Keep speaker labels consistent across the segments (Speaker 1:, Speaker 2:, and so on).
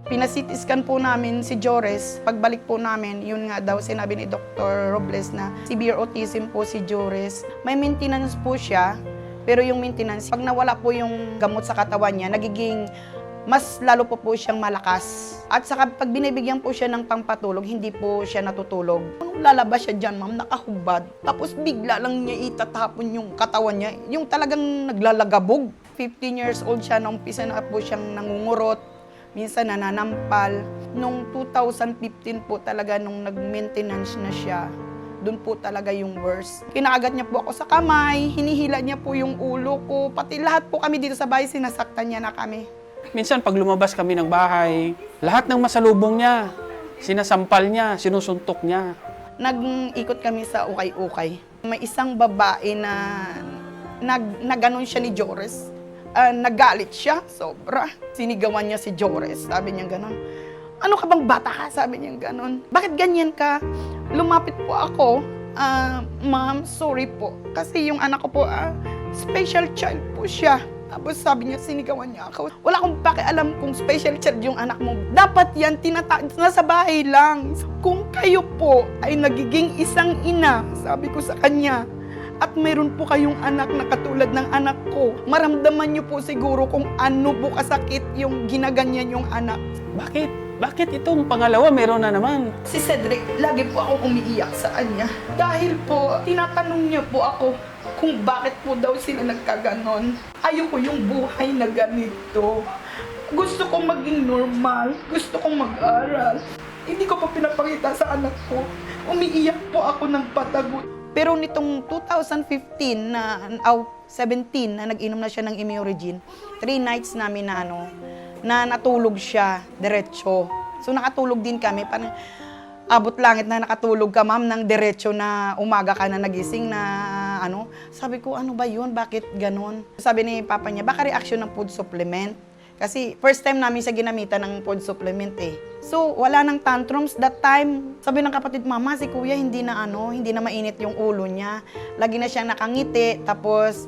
Speaker 1: Pina-CT scan po namin si Jores. Pagbalik po namin, yun nga daw sinabi ni Dr. Robles na severe autism po si Jores. May maintenance po siya, pero yung maintenance, pag nawala po yung gamot sa katawan niya, nagiging mas lalo po siyang malakas. At saka pag binibigyan po siya ng pangpatulog, hindi po siya natutulog. Nung lalabas siya dyan, ma'am, nakahubad. Tapos bigla lang niya itatapon yung katawan niya. Yung talagang naglalagabog. 15 years old siya, nung umpisa na po siyang nangungurot. Minsan nananampal. Nung 2015 po talaga, nung nag-maintenance na siya, doon po talaga yung worst. Kinakagat niya po ako sa kamay, hinihila niya po yung ulo ko, pati lahat po kami dito sa bahay, sinasaktan niya na kami.
Speaker 2: Minsan pag lumabas kami ng bahay, lahat ng masalubong niya, sinasampal niya, sinusuntok niya.
Speaker 1: Nag-ikot kami sa ukay-ukay. May isang babae na ganon siya ni Jores. Nagalit siya, sobra. Sinigawan niya si Jores, sabi niya ganon. Ano ka bang bata ka? Sabi niya ganon. Bakit ganyan ka? Lumapit po ako. Ma'am, sorry po. Kasi yung anak ko po, special child po siya. Tapos sabi niya, sinigawan niya ako. Wala akong pakialam kung special child yung anak mo. Dapat yan, nasa bahay lang. Kung kayo po ay nagiging isang ina, sabi ko sa kanya, at mayroon po kayong anak na katulad ng anak ko, maramdaman niyo po siguro kung ano po kasakit yung ginaganyan yung anak.
Speaker 2: Bakit? Bakit itong pangalawa meron na naman?
Speaker 1: Si Cedric, lagi po akong umiiyak sa kanya. Dahil po, tinatanong niya po ako kung bakit po daw sila nagkaganon. Ayoko yung buhay na ganito. Gusto kong maging normal. Gusto kong mag-aral. Hindi ko pa pinapakita sa anak ko. Umiiyak po ako ng patagot. Pero nitong 2015 17 na nag-inom na siya ng Immuregene, 3 nights namin na natulog siya diretso. So nakatulog din kami, parang abot langit na nakatulog ka, ma'am, ng diretso na umaga ka na nagising na Sabi ko, ano ba yun? Bakit ganon? Sabi ni papa niya, baka reaction ng food supplement. Kasi first time namin siya ginamitan ng food supplement eh. So wala nang tantrums that time. Sabi ng kapatid, mama, si kuya hindi na mainit yung ulo niya. Lagi na siyang nakangiti, tapos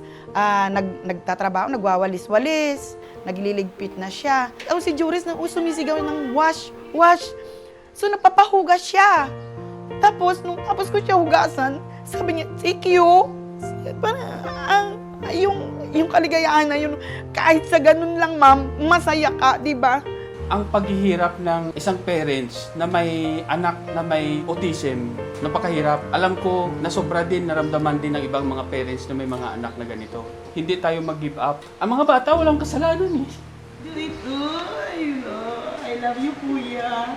Speaker 1: nagtatrabaho, nagwawalis-walis, nagliligpit na siya. Tapos si Juris sumisigaw ng wash. So napapahugas siya. Tapos ko siya hugasan, sabi niya, thank you. Parang yung kaligayahan na yun, kahit sa ganun lang, ma'am, masaya ka, di ba?
Speaker 2: Ang paghihirap ng isang parents na may anak na may autism, napakahirap. Alam ko na sobra din, naramdaman din ng ibang mga parents na may mga anak na ganito. Hindi tayo mag-give up. Ang mga bata, walang kasalanan eh.
Speaker 1: I love you, kuya.